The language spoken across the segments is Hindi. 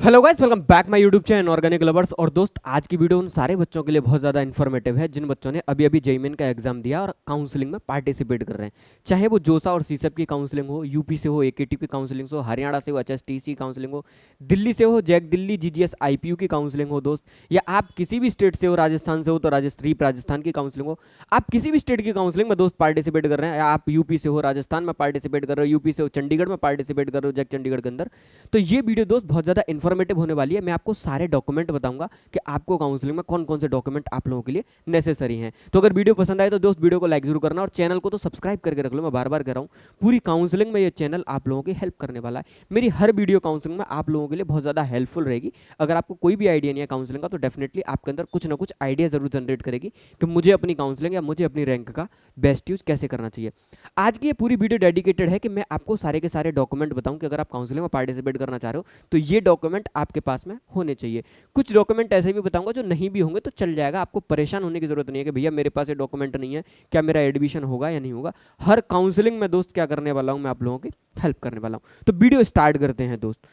Hello guys, welcome back my YouTube channel organic lovers. और दोस्त, आज की वीडियो उन सारे बच्चों के लिए बहुत ज़्यादा इन्फॉर्मेटिव है जिन बच्चों ने अभी अभी जेईई मेन का एग्जाम दिया और काउंसलिंग में पार्टिसिपेट कर रहे हैं। चाहे वो जोसा और सीसेप की काउंसलिंग हो, यूपी से हो एकेटी की काउंसलिंग हो, हरियाणा से हो एचएसटीसी काउंसलिंग हो, दिल्ली से हो जैक दिल्ली जीजीएस आईपीयू की काउंसलिंग हो दोस्त, या आप किसी भी स्टेट से हो, राजस्थान से हो तो राजस्थान की काउंसलिंग हो, आप किसी भी स्टेट की काउंसलिंग में दोस्त पार्टिसिपेट कर रहे हैं, या आप यूपी से हो राजस्थान में पार्टिसिपेट कर रहे हो, यूपी से हो चंडीगढ़ में पार्टिसिपेट कर रहे हो जैक चंडीगढ़ के अंदर, तो ये वीडियो दोस्त बहुत ज़्यादा इन्फॉर्मेटिव होने वाली है। मैं आपको सारे डॉक्यूमेंट बताऊंगा कि आपको काउंसलिंग में कौन कौन से डॉक्यूमेंट आप लोगों के लिए नेसेसरी हैं। तो अगर वीडियो पसंद आए तो दोस्त वीडियो को लाइक जरूर करना और चैनल को तो सब्सक्राइब करके रख लो। मैं बार बार कह रहा हूँ, पूरी काउंसलिंग में ये चैनल आप लोगों की हेल्प करने वाला है। मेरी हर वीडियो काउंसलिंग में आप लोगों के लिए बहुत ज़्यादा हेल्पफुल रहेगी। अगर आपको कोई भी आइडिया नहीं है काउंसलिंग का तो डेफिनेटली आपके अंदर कुछ ना कुछ आइडिया जरूर जनरेट करेगी कि मुझे अपनी काउंसलिंग या मुझे अपनी रैंक का बेस्ट यूज कैसे करना चाहिए। आज की ये पूरी वीडियो डेडिकेटेड है कि मैं आपको सारे के सारे डॉक्यूमेंट बताऊं कि अगर आप काउंसलिंग में पार्टिसिपेट करना चाह रहे हो तो ये डॉक्यूमेंट आपके पास में होने चाहिए। कुछ डॉक्यूमेंट ऐसे भी बताऊंगा जो नहीं भी होंगे तो चल जाएगा, आपको परेशान होने की जरूरत नहीं है कि भैया मेरे पास ये डॉक्यूमेंट नहीं है, क्या मेरा एडमिशन होगा या नहीं होगा। हर काउंसलिंग में दोस्त क्या करने वाला हूं, मैं आप लोगों की हेल्प करने वाला हूं। तो वीडियो स्टार्ट करते हैं दोस्त।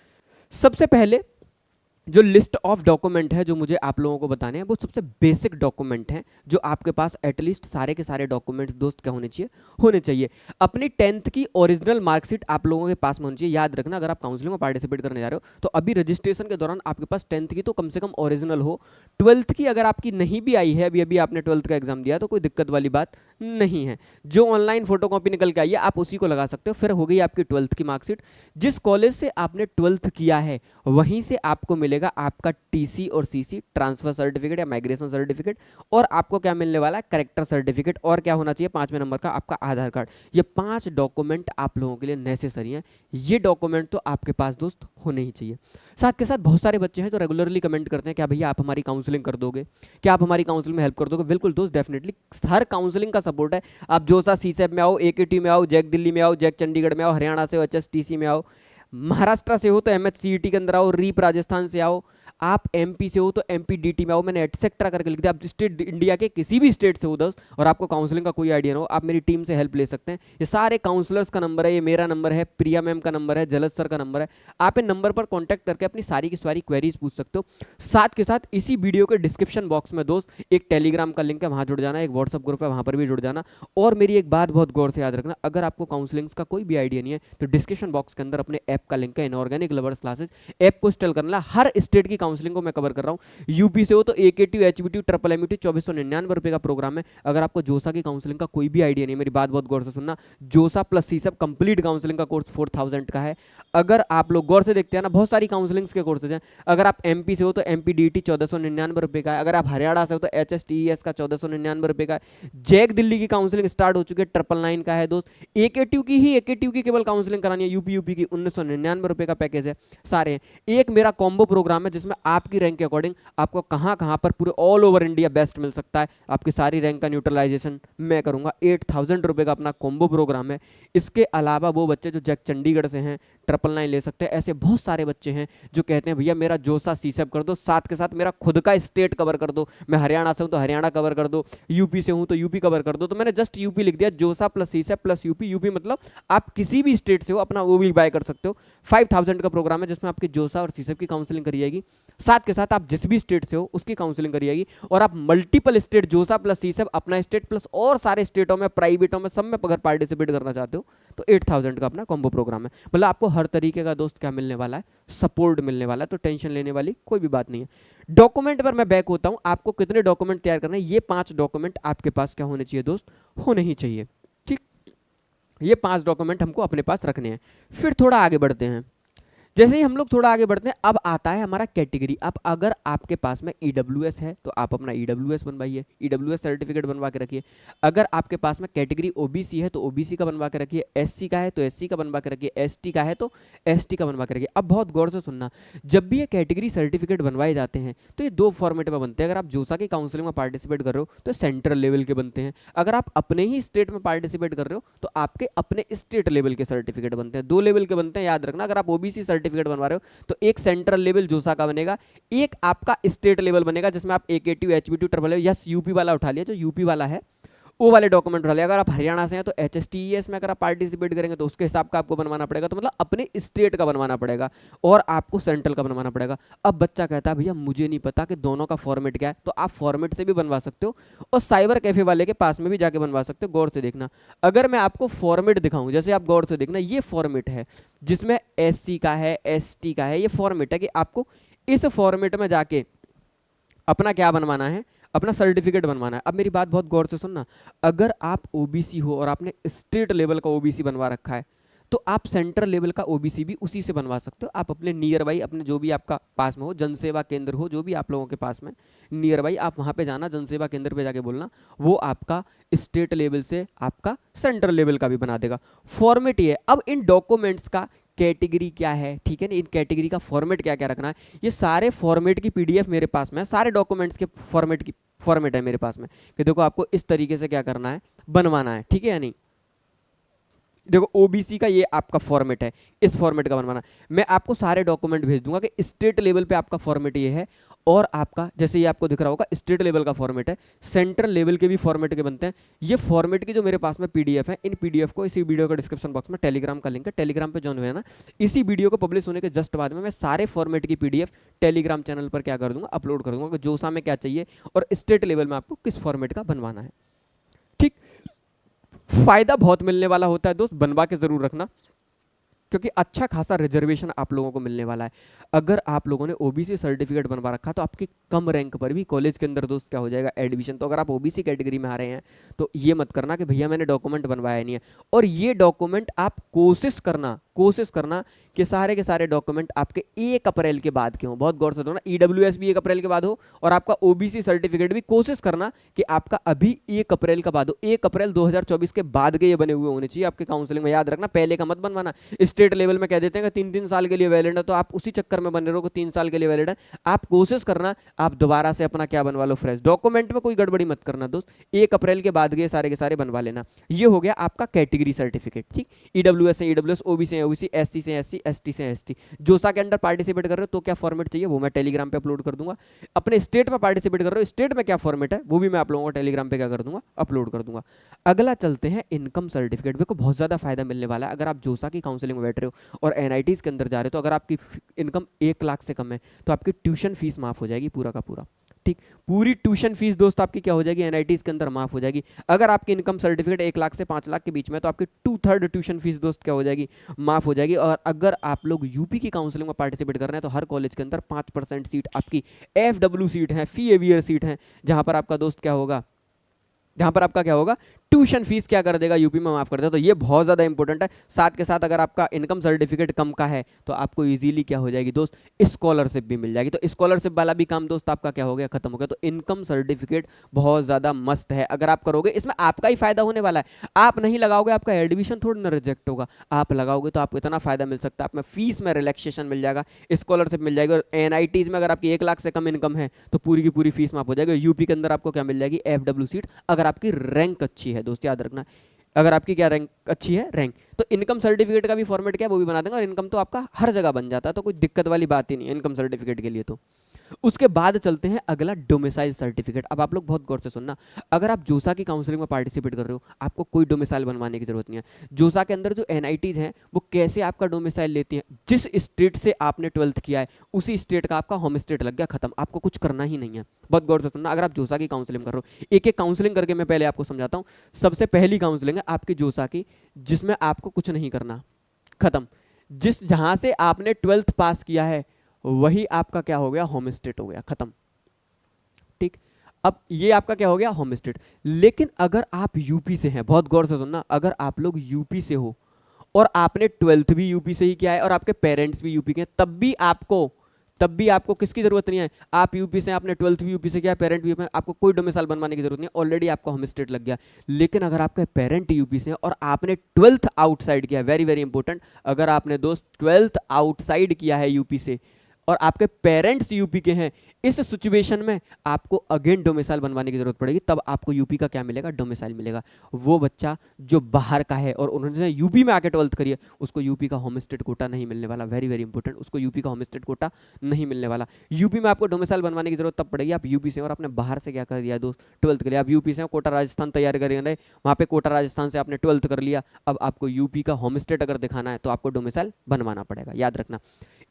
सबसे पहले जो लिस्ट ऑफ डॉक्यूमेंट है जो मुझे आप लोगों को बताने हैं वो सबसे बेसिक डॉक्यूमेंट हैं जो आपके पास एटलीस्ट सारे के सारे डॉक्यूमेंट्स दोस्त क्या होने चाहिए। अपनी 10th की ओरिजिनल मार्कशीट आप लोगों के पास में होनी चाहिए। याद रखना, अगर आप काउंसलिंग में पार्टिसिपेट करने जा रहे हो तो अभी रजिस्ट्रेशन के दौरान आपके पास 10th की तो कम से कम ओरिजिनल हो। 12th की अगर आपकी नहीं भी आई है, अभी अभी आपने 12th का एग्जाम दिया तो कोई दिक्कत वाली बात नहीं है। जो ऑनलाइन फोटोकॉपी निकल के आई है आप उसी को लगा सकते हो, फिर हो गई आपकी 12th की मार्कशीट। जिस कॉलेज से आपने 12th किया है वहीं से आपको मिलेगा आपका टीसी और सीसी, ट्रांसफर सर्टिफिकेट या माइग्रेशन सर्टिफिकेट, और आपको क्या मिलने वाला है, करेक्टर सर्टिफिकेट, और क्या होना चाहिए 5वें नंबर का आपका आधार कार्ड। ये 5 डॉक्यूमेंट आप लोगों के लिए नेसेसरी हैं। ये डॉक्यूमेंट तो आपके पास दोस्त होने ही चाहिए। साथ के साथ बहुत सारे बच्चे हैं तो रेगुलरली कमेंट करते हैं क्या भैया आप हमारी काउंसलिंग कर दोगे, क्या आप हमारी काउंसलिंग में हेल्प कर दोगे। बिल्कुल दोस्त, डेफिनेटली हर काउंसलिंग का सपोर्ट है। आप जोसा सीसेप में आओ, एकेटी में आओ, जैक दिल्ली में आओ, जैक चंडीगढ़ में आओ, हरियाणा से हो एचएसटीसी में आओ, महाराष्ट्र से हो तो एमएचसीईटी के अंदर आओ, रीप राजस्थान से आओ, आप एमपी से हो तो एमपीडीटी में आओ। मैंने एटसेट्रा करके लिख दिया। आप स्टेट इंडिया के किसी भी स्टेट से हो दोस्त और आपको काउंसलिंग का कोई आइडिया ना हो, आप मेरी टीम से हेल्प ले सकते हैं। ये सारे काउंसलर्स का नंबर है, ये मेरा नंबर है, प्रिया मैम का नंबर है, जलद सर का नंबर है। आप इन नंबर पर कॉन्टैक्ट करके अपनी सारी की सारी क्वेरीज पूछ सकते हो। साथ के साथ इसी वीडियो के डिस्क्रिप्शन बॉक्स में दोस्त एक टेलीग्राम का लिंक है, वहां जुड़ जाना, एक व्हाट्सअप ग्रुप है वहां पर भी जुड़ जाना। और मेरी एक बात बहुत गौर से याद रखना, अगर आपको काउंसलिंग का कोई भी आइडिया नहीं है तो डिस्क्रिप्शन बॉक्स के अंदर अपने ऐप का लिंक है, इनऑर्गेनिक लवर्स क्लासेस। ऐप को इंस्टॉल करना। हर स्टेट की काउंसलिंग को मैं कवर कर रहा हूँ। यूपी से हो तो एकेटी, एचबीटी, ट्रिपल एमईटी 2499 रुपए का प्रोग्राम है। अगर आपको जोसा की काउंसलिंग का कोई भी आइडिया नहीं, मेरी बात बहुत गौर से सुनना, जोसा प्लस सीसप कंप्लीट काउंसलिंग का कोर्स 4000 का है। अगर आप लोग गौर से देखते हैं ना, बहुत सारी काउंसलिंग्स के कोर्सेज हैं। अगर आप एमपी से हो तो एमपीडीटी 1499 रुपए का है। अगर आप हरियाणा से हो तो एचएसटीईएस का 1499 रुपए का है। जैक दिल्ली की काउंसलिंग स्टार्ट हो चुकी है, 999 का है दोस्त। एकेटीयू की केवल काउंसलिंग करानी है, यूपी की 1999 रुपए का पैकेज है। सारे हैं। एक मेरा कॉम्बो प्रोग्राम है जिसमें आपकी रैंक के अकॉर्डिंग आपको कहां पर पूरे ऑल ओवर इंडिया बेस्ट मिल सकता है। आपकी सारी रैंक का न्यूट्रलाइजेशन मैं करूंगा। 8000 रुपए का अपना कॉम्बो प्रोग्राम है। इसके अलावा वो बच्चे जो जैक चंडीगढ़ से हैं 999 ले सकते हैं। ऐसे बहुत सारे बच्चे हैं जो कहते हैं भैया मेरा जोसा सीसेप कर दो, साथ के साथ मेरा खुद का स्टेट कवर कर दो। मैं हरियाणा से हूं तो हरियाणा कवर कर दो, यूपी से हूं तो यूपी कवर कर दो। तो मैंने जस्ट यूपी लिख दिया, जोसा प्लस सीसेप प्लस यूपी। यूपी मतलब आप किसी भी स्टेट से हो अपना वो भी बाय कर सकते हो। 5000 का प्रोग्राम है जिसमें आपकी जोसा और सीसेप की काउंसलिंग करी जाएगी। साथ के साथ आप जिस भी स्टेट से हो उसकी काउंसलिंग करी जाएगी। और आप मल्टीपल स्टेट, जोसा प्लस सीसेप, अपना स्टेट प्लस और सारे स्टेटों में, प्राइवेटों में, सब में अगर पार्टिसिपेट करना चाहते हो तो 8000 का अपना कॉम्बो प्रोग्राम है। मतलब आपको हर तरीके का दोस्त क्या मिलने वाला है, सपोर्ट मिलने वाला है। तो टेंशन लेने वाली कोई भी बात नहीं है। डॉक्यूमेंट पर मैं बैक होता हूं, आपको कितने डॉक्यूमेंट तैयार करने हैं, ये 5 डॉक्यूमेंट आपके पास क्या होने चाहिए दोस्त, होने ही चाहिए। ठीक, ये 5 डॉक्यूमेंट हमको अपने पास रखने हैं। फिर थोड़ा आगे बढ़ते हैं। जैसे ही हम लोग थोड़ा आगे बढ़ते हैं, अब आता है हमारा कैटेगरी। अब अगर आपके पास में ईडब्ल्यूएस है तो आप अपना ईडब्ल्यूएस बनवाइए, ईडब्ल्यूएस सर्टिफिकेट बनवा के रखिए। अगर आपके पास में कैटेगरी ओबीसी है तो ओबीसी का बनवा के रखिए, एससी का है तो एससी का बनवा के रखिए, एसटी का है तो एसटी का बनवा के रखिए। अब बहुत गौर से सुनना, जब भी ये कैटेगरी सर्टिफिकेट बनवाए जाते हैं तो ये 2 फॉर्मेट में बनते हैं। अगर आप जोसा की काउंसलिंग में पार्टिसिपेट कर रहे हो तो सेंट्रल लेवल के बनते हैं। अगर आप अपने ही स्टेट में पार्टिसिपेट कर रहे हो तो आपके अपने स्टेट लेवल के सर्टिफिकेट बनते हैं। 2 लेवल के बनते हैं, याद रखना। अगर आप ओबीसी सर्टिफिकेट बनवा रहे हो तो एक सेंट्रल लेवल जोसा का बनेगा, एक आपका स्टेट लेवल बनेगा जिसमें आप एकेटी, एचबीटी, ट्रिपल, यस यूपी वाला उठा लिया जो यूपी वाला है वो वाले डॉक्यूमेंट डालिए। अगर आप हरियाणा से हैं तो HSTES में अगर आप पार्टिसिपेट करेंगे तो उसके हिसाब का आपको बनवाना पड़ेगा, तो मतलब अपने स्टेट का बनवाना पड़ेगा और आपको सेंट्रल का बनवाना पड़ेगा। अब बच्चा कहता है भैया मुझे नहीं पता कि दोनों का फॉर्मेट क्या है, तो आप फॉर्मेट से भी बनवा सकते हो और साइबर कैफे वाले के पास में भी जाके बनवा सकते हो। गौर से देखना, अगर मैं आपको फॉर्मेट दिखाऊं, जैसे आप गौर से देखना, ये फॉर्मेट है जिसमें SC का है, ST का है, ये फॉर्मेट है कि आपको इस फॉर्मेट में जाके अपना क्या बनवाना है, अपना सर्टिफिकेट बनवाना है। अब मेरी बात बहुत गौर से सुनना, अगर आप ओबीसी हो और आपने स्टेट लेवल का ओबीसी बनवा रखा है तो आप सेंट्रल लेवल का ओबीसी भी उसी से बनवा सकते हो। आप अपने नियर बाई, अपने जो भी आपका पास में हो, जनसेवा केंद्र हो जो भी आप लोगों के पास में नियर बाई, आप वहां पे जाना, जनसेवा केंद्र पे जाके बोलना, वो आपका स्टेट लेवल से आपका सेंट्रल लेवल का भी बना देगा। फॉर्मेट ये है। अब इन डॉक्यूमेंट्स का कैटेगरी क्या है, ठीक है ना, इन कैटेगरी का फॉर्मेट क्या क्या रखना है, ये सारे फॉर्मेट की PDF मेरे पास में है, सारे डॉक्यूमेंट्स के फॉर्मेट है मेरे पास में कि देखो आपको इस तरीके से क्या करना है, बनवाना है, ठीक है या नहीं। देखो ओबीसी का ये आपका फॉर्मेट है, इस फॉर्मेट का बनवाना। मैं आपको सारे डॉक्यूमेंट भेज दूंगा कि स्टेट लेवल पे आपका फॉर्मेट ये है और आपका जैसे ये आपको दिख रहा होगा स्टेट लेवल का फॉर्मेट है, सेंट्रल लेवल के भी फॉर्मेट के बनते हैं। ये फॉर्मेट की जो मेरे पास में PDF है, इन PDF को इसी वीडियो का डिस्क्रिप्शन बॉक्स में टेलीग्राम का लिंक है, टेलीग्राम पे ज्वाइन हुए ना, इसी वीडियो को पब्लिश होने के जस्ट बाद में मैं सारे फॉर्मेट की PDF टेलीग्राम चैनल पर क्या कर दूंगा, अपलोड कर दूंगा कि जोसा में क्या चाहिए और स्टेट लेवल में आपको किस फॉर्मेट का बनवाना है। ठीक, फायदा बहुत मिलने वाला होता है दोस्त, बनवा के जरूर रखना क्योंकि अच्छा खासा रिजर्वेशन आप लोगों को मिलने वाला है। अगर आप लोगों ने ओबीसी सर्टिफिकेट बनवा रखा तो आपकी कम रैंक पर भी कॉलेज के अंदर दोस्त क्या हो जाएगा, एडमिशन। तो अगर आप ओबीसी कैटेगरी में आ रहे हैं तो ये मत करना कि भैया मैंने डॉक्यूमेंट बनवाया नहीं है, और ये डॉक्यूमेंट आप कोशिश करना कि सारे के सारे डॉक्यूमेंट आपके 1 अप्रैल के बाद के हों। बहुत गौर से दो ना, EWS भी 1 अप्रैल के बाद हो और आपका ओबीसी सर्टिफिकेट भी कोशिश करना कि आपका अभी 1 अप्रैल का बाद हो, 1 अप्रैल 2024 के बाद के ये बने हुए होने चाहिए आपके काउंसलिंग में। याद रखना, पहले का मत बनवाना। स्टेट लेवल में कह देते हैं कि 3-3 साल के लिए वैलिड है, तो आप उसी चक्कर में बने रहो कि 3 साल के लिए वैलिड है। आप कोशिश करना आप दोबारा से अपना क्या बनवा लो, फ्रेश डॉक्यूमेंट में कोई गड़बड़ी मत करना दोस्त। 1 अप्रैल के बाद के सारे बनवा लेना। ये हो गया आपका कैटेगरी सर्टिफिकेट। ठीक, EWS से EWS, OBC से OBC, SC से SC, ST से ST। जोसा के अंडर पार्टिसिपेट कर रहे हो तो क्या फॉर्मेट चाहिए वो मैं टेलीग्राम पे अपलोड कर दूंगा। अपने स्टेट में पार्टिसिपेट कर रहे हो, स्टेट में क्या फॉर्मेट है वो भी मैं आप लोगों को टेलीग्राम पे क्या कर दूंगा, अपलोड कर दूंगा। अगला चलते हैं इनकम सर्टिफिकेट। देखो बहुत ज्यादा फायदा मिलने वाला है अगर आप जोसा की काउंसलिंग में बैठ रहे हो और NITs के अंदर जा रहे हो। तो अगर आपकी इनकम 1 लाख से कम है तो आपकी ट्यूशन फीस माफ हो जाएगी पूरा का पूरा। ठीक, पूरी ट्यूशन फीस दोस्त आपकी क्या हो जाएगी, NITs के अंदर माफ हो जाएगी। अगर आपकी इनकम सर्टिफिकेट 1 लाख से 5 लाख के बीच में तो आपकी 2/3 ट्यूशन फीस दोस्त क्या हो जाएगी, माफ हो जाएगी। और अगर आप लोग यूपी की काउंसलिंग में पार्टिसिपेट कर रहे हैं तो हर कॉलेज के अंदर 5% सीट आपकी FW सीट है, फी एवियर सीट है, जहां पर आपका दोस्त क्या होगा, जहां पर आपका क्या होगा, ट्यूशन फीस क्या कर देगा, यूपी में माफ कर देगा। तो ये बहुत ज्यादा इंपॉर्टेंट है। साथ के साथ अगर आपका इनकम सर्टिफिकेट कम का है तो आपको इजीली क्या हो जाएगी दोस्त, स्कॉलरशिप भी मिल जाएगी। तो स्कॉलरशिप वाला भी काम दोस्त आपका क्या हो गया, खत्म हो गया। तो इनकम सर्टिफिकेट बहुत ज्यादा मस्ट है। अगर आप करोगे इसमें आपका ही फायदा होने वाला है। आप नहीं लगाओगे आपका एडमिशन थोड़ी ना रिजेक्ट होगा, आप लगाओगे तो आपको इतना फायदा मिल सकता है, आप में फीस में रिलैक्सेशन मिल जाएगा, स्कॉलरशिप मिल जाएगी। और NITs में अगर आपकी 1 लाख से कम इनकम है तो पूरी की पूरी फीस माफ हो जाएगी। यूपी के अंदर आपको क्या मिल जाएगी, FW सीट, अगर आपकी रैंक अच्छी है दोस्त, याद रखना। अगर आपकी क्या रैंक अच्छी है, रैंक, तो इनकम सर्टिफिकेट का भी फॉर्मेट क्या है वो भी बना देंगे और इनकम तो आपका हर जगह बन जाता है। तो कोई दिक्कत वाली बात ही नहीं है इनकम सर्टिफिकेट के लिए। तो उसके बाद चलते हैं अगला, डोमिसाइल सर्टिफिकेट। अब आप लोग बहुत गौर से सुनना, अगर आप जोसा की काउंसलिंग में पार्टिसिपेट कर रहे हो आपको कोई डोमिसाइल बनवाने की जरूरत नहीं है। जोसा के अंदर जो NITs हैं वो कैसे आपका डोमिसाइल लेती हैं, जिस स्टेट से आपने 12th किया है उसी स्टेट का आपका होम स्टेट लग गया, खत्म, आपको कुछ करना ही नहीं है। बहुत गौर से सुनना, अगर आप जोसा की काउंसलिंग कर रहे हो, एक एक काउंसलिंग करके मैं पहले आपको समझाता हूँ। सबसे पहली काउंसलिंग है आपकी जोसा की, जिसमें आपको कुछ नहीं करना, खत्म। जहां से आपने 12th पास किया है वही आपका क्या हो गया, होम स्टेट हो गया, खत्म। ठीक, अब ये आपका क्या हो गया, होम स्टेट। लेकिन अगर आप यूपी से हैं, बहुत गौर से सुनना, अगर आप लोग यूपी से हो और आपने 12th भी यूपी से ही किया है और आपके पेरेंट्स भी यूपी के हैं, तब भी आपको किसकी जरूरत नहीं है। आप यूपी से, आपने 12th भी यूपी से किया, पेरेंट भी यूपी, आपको कोई डोमिसाइल बनवाने की जरूरत नहीं है, ऑलरेडी आपका होम स्टेट लग गया। लेकिन अगर आपके पेरेंट यूपी से और आपने 12th आउटसाइड किया, वेरी वेरी इंपॉर्टेंट, अगर आपने दोस्त 12th आउटसाइड किया है यूपी से, और आपके पेरेंट्स यूपी के हैं, इस सिचुएशन में आपको अगेन डोमिसाइल बनवाने की जरूरत पड़ेगी, तब आपको यूपी का क्या मिलेगा, डोमिसाइल मिलेगा। वो बच्चा जो बाहर का है और उन्होंने यूपी में आके 12th करी है, उसको यूपी का होम स्टेट कोटा नहीं मिलने वाला। वेरी वेरी इंपॉर्टेंट, उसको यूपी का होम स्टेट कोटा नहीं मिलने वाला। यूपी में आपको डोमिसाइल बनवाने की जरूरत तब पड़ेगी आप यूपी से, और आपने बाहर से क्या कर दिया दोस्त, 12th कर लिया। आप यूपी से कोटा राजस्थान तैयारी करेंगे, वहां पे कोटा राजस्थान से आपने 12th कर लिया, अब आपको यूपी का होम स्टेट अगर दिखाना है तो आपको डोमिसाइल बनवाना पड़ेगा, याद रखना।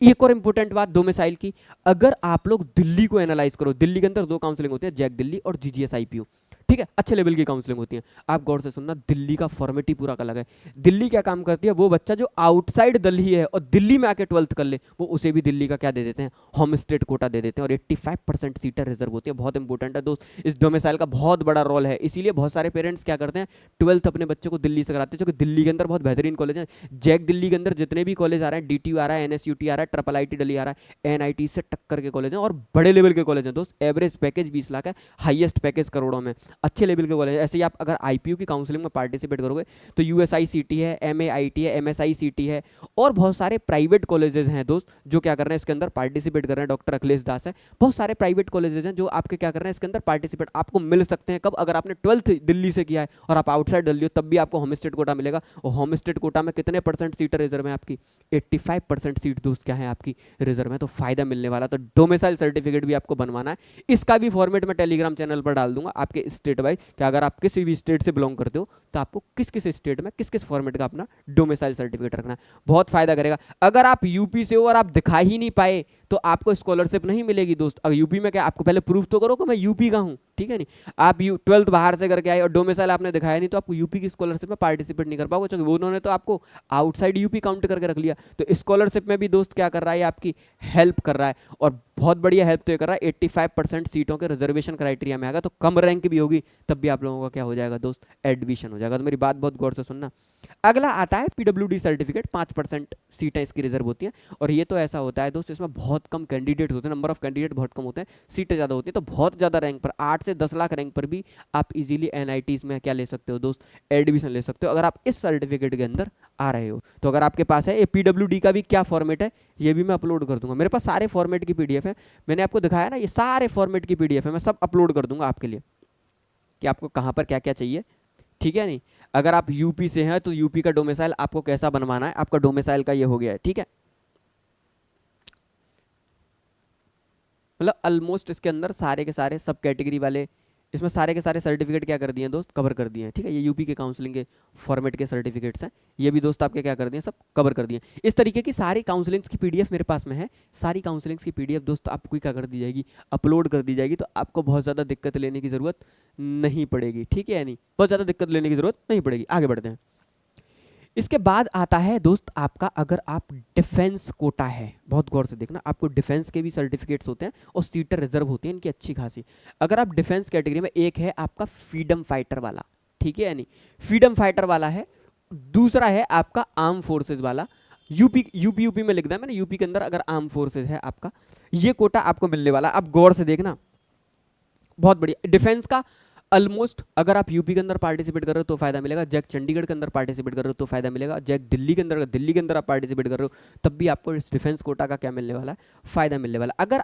एक और इंपॉर्टेंट बात डोमिसाइल की, अगर आप लोग दिल्ली को एनालाइज करो, दिल्ली के अंदर दो काउंसलिंग होती है, जैक दिल्ली और जीजीएस आईपीयू, ठीक है, अच्छे लेवल की काउंसलिंग होती है। आप गौर से सुनना, दिल्ली का फॉर्मेट ही पूरा अलग है। दिल्ली क्या काम करती है, वो बच्चा जो आउटसाइड दिल्ली है और दिल्ली में आके 12th कर ले, वो उसे भी दिल्ली का क्या दे देते हैं, होम स्टेट कोटा दे देते हैं, और 85% सीटें रिजर्व होती है। बहुत इंपॉर्टेंट है दोस्त, इस डोमिसाइल का बहुत बड़ा रोल है। इसीलिए बहुत सारे पेरेंट्स क्या करते हैं, 12th अपने बच्चे को दिल्ली से कराते हैं, क्योंकि दिल्ली के अंदर बहुत बेहतरीन कॉलेज है। जैक दिल्ली के अंदर जितने भी कॉलेज आ रहे हैं, डीटीयू आ रहा है, एनएसयूटी आ रहा है, ट्रिपल आईटी दिल्ली आ रहा है, एनआईटी से टक्कर के कॉलेज हैं और बड़े लेवल के कॉलेज हैं दोस्त। एवरेज पैकेज 20 लाख है, हाईएस्ट पैकेज करोड़ों में, अच्छे लेवल के कॉलेज। ऐसे ही आप अगर आईपीयू की काउंसलिंग में पार्टिसिपेट करोगे तो यूएसआईसीटी है, एमएआईटी है, एमएसआईसीटी है, और बहुत सारे प्राइवेट कॉलेजेस हैं दोस्त जो क्या कर रहे हैं इसके अंदर पार्टिसिपेट कर रहे हैं। डॉक्टर अखिलेश दास है, बहुत सारे प्राइवेट कॉलेजेस हैं जो आपके क्या कर रहे हैं इसके अंदर पार्टिसिपेट आपको मिल सकते हैं। कब, अगर आपने 12th दिल्ली से किया है और आप आउटसाइड दिल्ली हो, तब भी आपको होम स्टेट कोटा मिलेगा। और होम स्टेट कोटा में कितने परसेंट सीट रिजर्व है आपकी, 85% सीट दोस्त क्या है आपकी रिजर्व है, तो फायदा मिलने वाला। तो डोमिसाइल सर्टिफिकेट भी आपको बनवाना है, इसका भी फॉर्मेट मैं टेलीग्राम चैनल पर डाल दूंगा आपके स्टेट वाइज, कि अगर आप किसी भी स्टेट से बिलोंग करते हो तो आपको किस किस स्टेट में किस किस फॉर्मेट का अपना डोमिसाइल सर्टिफिकेट रखना है, बहुत फायदा करेगा। अगर आप यूपी से हो और आप दिखा ही नहीं पाए तो आपको स्कॉलरशिप नहीं मिलेगी दोस्त। अगर यूपी में क्या, आपको पहले प्रूफ तो करो कि मैं यूपी का हूं, ठीक है नहीं। आप 12th बाहर से करके आए और डोमिसाइल आपने दिखाया नहीं, तो आपको यूपी की स्कॉलरशिप में पार्टिसिपेट नहीं कर पाओगे, क्योंकि वो उन्होंने तो आपको आउटसाइड यूपी काउंट करके रख लिया। तो स्कॉलरशिप में भी दोस्त क्या कर रहा है, आपकी हेल्प कर रहा है, और बहुत बढ़िया हेल्प तो ये कर रहा है। 85% सीटों के रिजर्वेशन क्राइटेरिया में आएगा, तो कम रैंक भी होगी तब भी आप लोगों का क्या हो जाएगा दोस्त, एडमिशन हो जाएगा। तो मेरी बात बहुत गौर से सुनना। अगला आता है पीडब्ल्यूडी सर्टिफिकेट, 5% सीटें इसकी रिजर्व होती हैं, और ये तो ऐसा होता है दोस्त इसमें बहुत कम कैंडिडेट होते हैं, नंबर ऑफ कैंडिडेट बहुत कम होते हैं, सीटें ज़्यादा होती हैं, तो बहुत ज़्यादा रैंक पर 8 से 10 लाख रैंक पर भी आप इजीली एनआईटीज में क्या ले सकते हो दोस्त, एडमिशन ले सकते हो, अगर आप इस सर्टिफिकेट के अंदर आ रहे हो। तो अगर आपके पास है ये पीडब्ल्यूडी का भी क्या फॉर्मेट है, ये भी मैं अपलोड कर दूंगा। मेरे पास सारे फॉर्मेट की पीडीएफ है, मैंने आपको दिखाया ना, ये सारे फॉर्मेट की पीडीएफ है, मैं सब अपलोड कर दूंगा आपके लिए कि आपको कहाँ पर क्या क्या चाहिए, ठीक है नहीं। अगर आप यूपी से हैं तो यूपी का डोमिसाइल आपको कैसा बनवाना है, आपका डोमिसाइल का ये हो गया है, ठीक है। मतलब ऑलमोस्ट इसके अंदर सारे के सारे सब कैटेगरी वाले, इसमें सारे के सारे सर्टिफिकेट क्या कर दिए हैं दोस्त, कवर कर दिए हैं, ठीक है। ये यूपी के काउंसलिंग के फॉर्मेट के सर्टिफिकेट्स हैं, ये भी दोस्त आपके क्या कर दिए हैं, सब कवर कर दिए। इस तरीके की सारी काउंसलिंग्स की पीडीएफ मेरे पास में है, सारी काउंसलिंग्स की पीडीएफ दोस्त आपको क्या कर दी जाएगी, अपलोड कर दी जाएगी, तो आपको बहुत ज़्यादा दिक्कत लेने की ज़रूरत नहीं पड़ेगी, ठीक है, यानी बहुत ज़्यादा दिक्कत लेने की ज़रूरत नहीं पड़ेगी। आगे बढ़ते हैं। इसके बाद आता है दोस्त आपका, अगर आप डिफेंस कोटा है, बहुत गौर से देखना, आपको डिफेंस के भी सर्टिफिकेट्स होते हैं और सीटें रिजर्व होती हैं इनकी अच्छी खासी। अगर आप डिफेंस कैटेगरी में, एक है आपका फ्रीडम फाइटर वाला, ठीक है, यानी फ्रीडम फाइटर वाला है, दूसरा है आपका आर्म फोर्सेज वाला। यूपी में लिख दिया मैंने, यूपी के अंदर अगर आर्म फोर्सेज है आपका, ये कोटा आपको मिलने वाला। अब गौर से देखना, बहुत बढ़िया। डिफेंस का ऑलमोस्ट अगर आप यूपी के अंदर पार्टिसिपेट कर रहे हो तो फायदा मिलेगा, जैक चंडीगढ़ के अंदर पार्टिसिपेट कर रहे हो तो फायदा मिलेगा, जैक दिल्ली के अंदर, दिल्ली के अंदर आप पार्टिसिपेट कर रहे हो तब भी आपको इस डिफेंस कोटा का क्या मिलने वाला है, फायदा मिलने वाला। अगर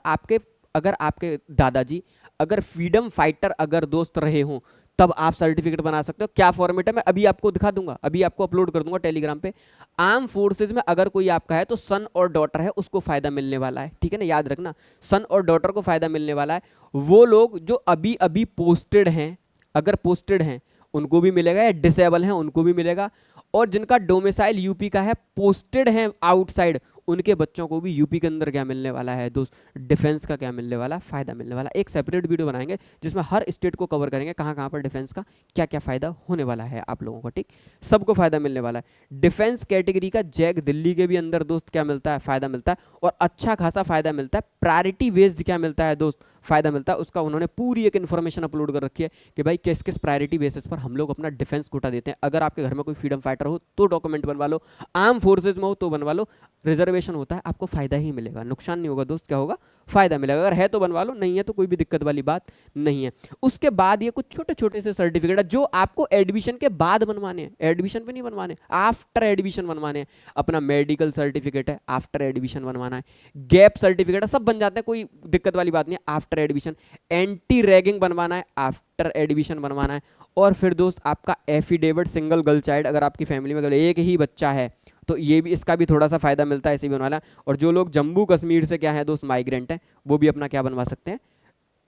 आपके दादाजी अगर फ्रीडम फाइटर अगर दोस्त रहे हों तब आप सर्टिफिकेट बना सकते हो। क्या फॉर्मेट है मैं अभी आपको दिखा दूंगा, अभी आपको अपलोड कर दूंगा टेलीग्राम पे। आर्म फोर्सेज में अगर कोई आपका है तो सन और डॉटर है, उसको फायदा मिलने वाला है, ठीक है ना, याद रखना, सन और डॉटर को फायदा मिलने वाला है। वो लोग जो अभी अभी पोस्टेड हैं, अगर पोस्टेड हैं उनको भी मिलेगा, या डिसेबल हैं उनको भी मिलेगा, और जिनका डोमिसाइल यूपी का है, पोस्टेड हैं आउटसाइड, उनके बच्चों को भी यूपी के अंदर क्या मिलने वाला है दोस्त, डिफेंस का क्या मिलने वाला, फायदा मिलने वाला। एक सेपरेट वीडियो बनाएंगे जिसमें हर स्टेट को कवर करेंगे, कहाँ कहाँ पर डिफेंस का क्या क्या फायदा होने वाला है आप लोगों को, ठीक, सबको फायदा मिलने वाला है। डिफेंस कैटेगरी का जैक दिल्ली के भी अंदर दोस्त क्या मिलता है, फायदा मिलता है, और अच्छा खासा फायदा मिलता है। प्रायोरिटी बेस्ड क्या मिलता है दोस्त, फायदा मिलता है, उसका उन्होंने पूरी एक इन्फॉर्मेशन अपलोड कर रखी है कि भाई किस किस प्रायोरिटी बेसिस पर हम लोग अपना डिफेंस कोटा देते हैं। अगर आपके घर में कोई फ्रीडम फाइटर हो तो डॉक्यूमेंट बनवा लो, आर्म फोर्सेज में हो तो बनवा लो, रिजर्वेशन होता है, आपको फायदा ही मिलेगा, नुकसान नहीं होगा दोस्त, क्या होगा, फायदा मिलेगा। अगर है तो बनवा लो, नहीं है तो कोई भी दिक्कत वाली बात नहीं है। उसके बाद ये कुछ छोटे छोटे से सर्टिफिकेट है जो आपको एडमिशन के बाद बनवाने हैं, एडमिशन पे नहीं बनवाने, आफ्टर एडमिशन बनवाने हैं। अपना मेडिकल सर्टिफिकेट है, आफ्टर एडमिशन बनवाना है। गैप सर्टिफिकेट है, सब बन जाते हैं, कोई दिक्कत वाली बात नहीं है, आफ्टर एडमिशन। एंटी रैगिंग बनवाना है, आफ्टर एडमिशन बनवाना है। और फिर दोस्त आपका एफिडेविट सिंगल गर्ल चाइल्ड, अगर आपकी फैमिली में अगर एक ही बच्चा है तो ये भी, इसका भी थोड़ा सा फायदा मिलता है, ऐसे भी बनवाना। और जो लोग जम्मू कश्मीर से क्या है दोस्त माइग्रेंट हैं, वो भी अपना क्या बनवा सकते हैं,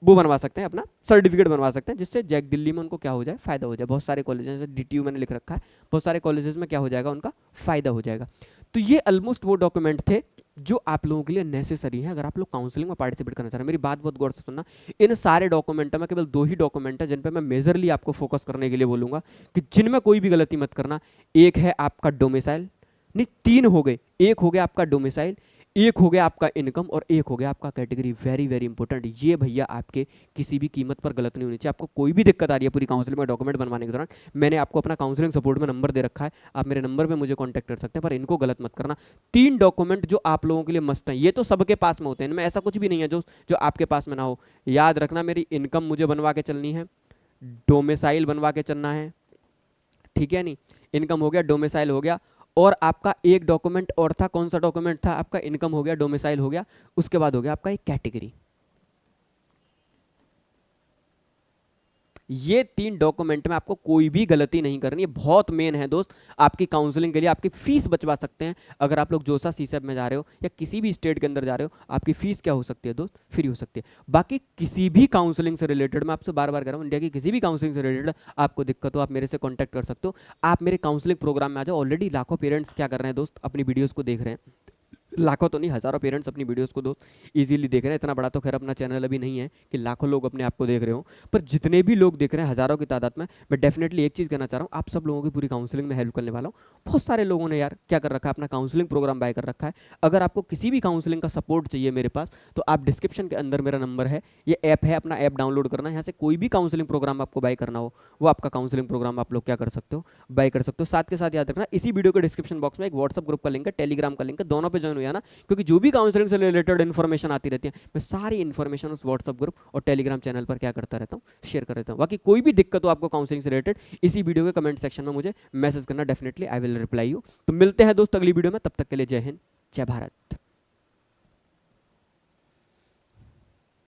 वो बनवा सकते हैं, अपना सर्टिफिकेट बनवा सकते हैं, जिससे जैक दिल्ली में उनको क्या हो जाए, फायदा हो जाए। बहुत सारे कॉलेजेस, जैसे DTU मैंने लिख रखा है, बहुत सारे कॉलेजेस में क्या हो जाएगा, उनका फायदा हो जाएगा। तो ये ऑलमोस्ट वो डॉक्यूमेंट थे जो आप लोगों के लिए नेसेसरी है अगर आप लोग काउंसलिंग में पार्टिसिपेट करना चाह रहे हैं। मेरी बात बहुत गौर से सुनना, इन सारे डॉक्यूमेंट में केवल 2 ही डॉक्यूमेंट है जिन पे मैं मेजरली आपको फोकस करने के लिए बोलूंगा कि जिनमें कोई भी गलती मत करना। एक है आपका डोमिसाइल, नहीं 3 हो गए, एक हो गया आपका डोमिसाइल, एक हो गया आपका इनकम, और एक हो गया आपका कैटेगरी। वेरी वेरी इंपॉर्टेंट, ये भैया आपके किसी भी कीमत पर गलत नहीं होनी चाहिए। आपको कोई भी दिक्कत आ रही है पूरी काउंसलिंग में डॉक्यूमेंट बनवाने के दौरान, मैंने आपको अपना काउंसलिंग सपोर्ट में नंबर दे रखा है, आप मेरे नंबर पे मुझे कांटेक्ट कर सकते हैं, पर इनको गलत मत करना। 3 डॉक्यूमेंट जो आप लोगों के लिए मस्ट हैं, ये तो सबके पास में होते हैं, इनमें ऐसा कुछ भी नहीं है जो आपके पास में ना हो। याद रखना, मेरी इनकम मुझे बनवा के चलनी है, डोमिसाइल बनवा के चलना है, ठीक है नहीं, इनकम हो गया, डोमिसाइल हो गया, और आपका एक डॉक्यूमेंट और था, कौन सा डॉक्यूमेंट था आपका, इनकम हो गया, डोमिसाइल हो गया, उसके बाद हो गया आपका एक कैटेगरी। ये 3 डॉक्यूमेंट में आपको कोई भी गलती नहीं करनी है, बहुत मेन है दोस्त। आपकी काउंसलिंग के लिए आपकी फीस बचवा सकते हैं। अगर आप लोग जोसा सीसेब में जा रहे हो या किसी भी स्टेट के अंदर जा रहे हो, आपकी फीस क्या हो सकती है दोस्त, फ्री हो सकती है। बाकी किसी भी काउंसलिंग से रिलेटेड, मैं आपसे बार बार कह रहा हूँ, इंडिया की किसी भी काउंसलिंग से रिलेटेड आपको दिक्कत हो, आप मेरे से कॉन्टैक्ट कर सकते हो। आप मेरे काउंसलिंग प्रोग्राम में आ जाओ। ऑलरेडी लाखों पेरेंट्स क्या कर रहे हैं दोस्त, अपनी वीडियोज़ को देख रहे हैं, लाखों तो नहीं, हज़ारों पेरेंट्स अपनी वीडियोस को दोस्त इजीली देख रहे हैं। इतना बड़ा तो खैर अपना चैनल अभी नहीं है कि लाखों लोग अपने आप को देख रहे हो, पर जितने भी लोग देख रहे हैं हज़ारों की तादाद में, मैं डेफिनेटली एक चीज़ कहना चाह रहा हूँ, आप सब लोगों की पूरी काउंसलिंग में हेल्प करने वाला हूँ। बहुत सारे लोगों ने यार क्या कर रखा है, अपना काउंसलिंग प्रोग्राम बाय कर रखा है। अगर आपको किसी भी काउंसलिंग का सपोर्ट चाहिए मेरे पास, तो आप डिस्क्रिप्शन के अंदर मेरा नंबर है, ये ऐप है, अपना ऐप डाउनलोड करना है, यहाँ से कोई भी काउंसलिंग प्रोग्राम आपको बाय करना हो, वो आपका काउंसलिंग प्रोग्राम आप लोग क्या कर सकते हो, बाय कर सकते हो। साथ के साथ याद रखना, इसी वीडियो के डिस्क्रिप्शन बॉक्स में एक व्हाट्सअप ग्रुप का लिंक है, टेलीग्राम का लिंक है, दोनों पे ज्वाइन हो जाना, क्योंकि जो भी काउंसलिंग से रिलेटेड इन्फॉर्मेशन आती रहती है, मैं सारी इन्फॉर्मेशन उस व्हाट्सएप ग्रुप और टेलीग्राम चैनल पर क्या करता रहता हूँ, शेयर कर रहता हूँ। बाकी कोई भी दिक्कत हो आपको काउंसलिंग से रिलेटेड, इसी वीडियो के कमेंट सेक्शन में मुझे मैसेज करना, definitely I will reply you. तो मिलते हैं दोस्त अगली वीडियो में, तब तक के लिए जय हिंद, जय भारत।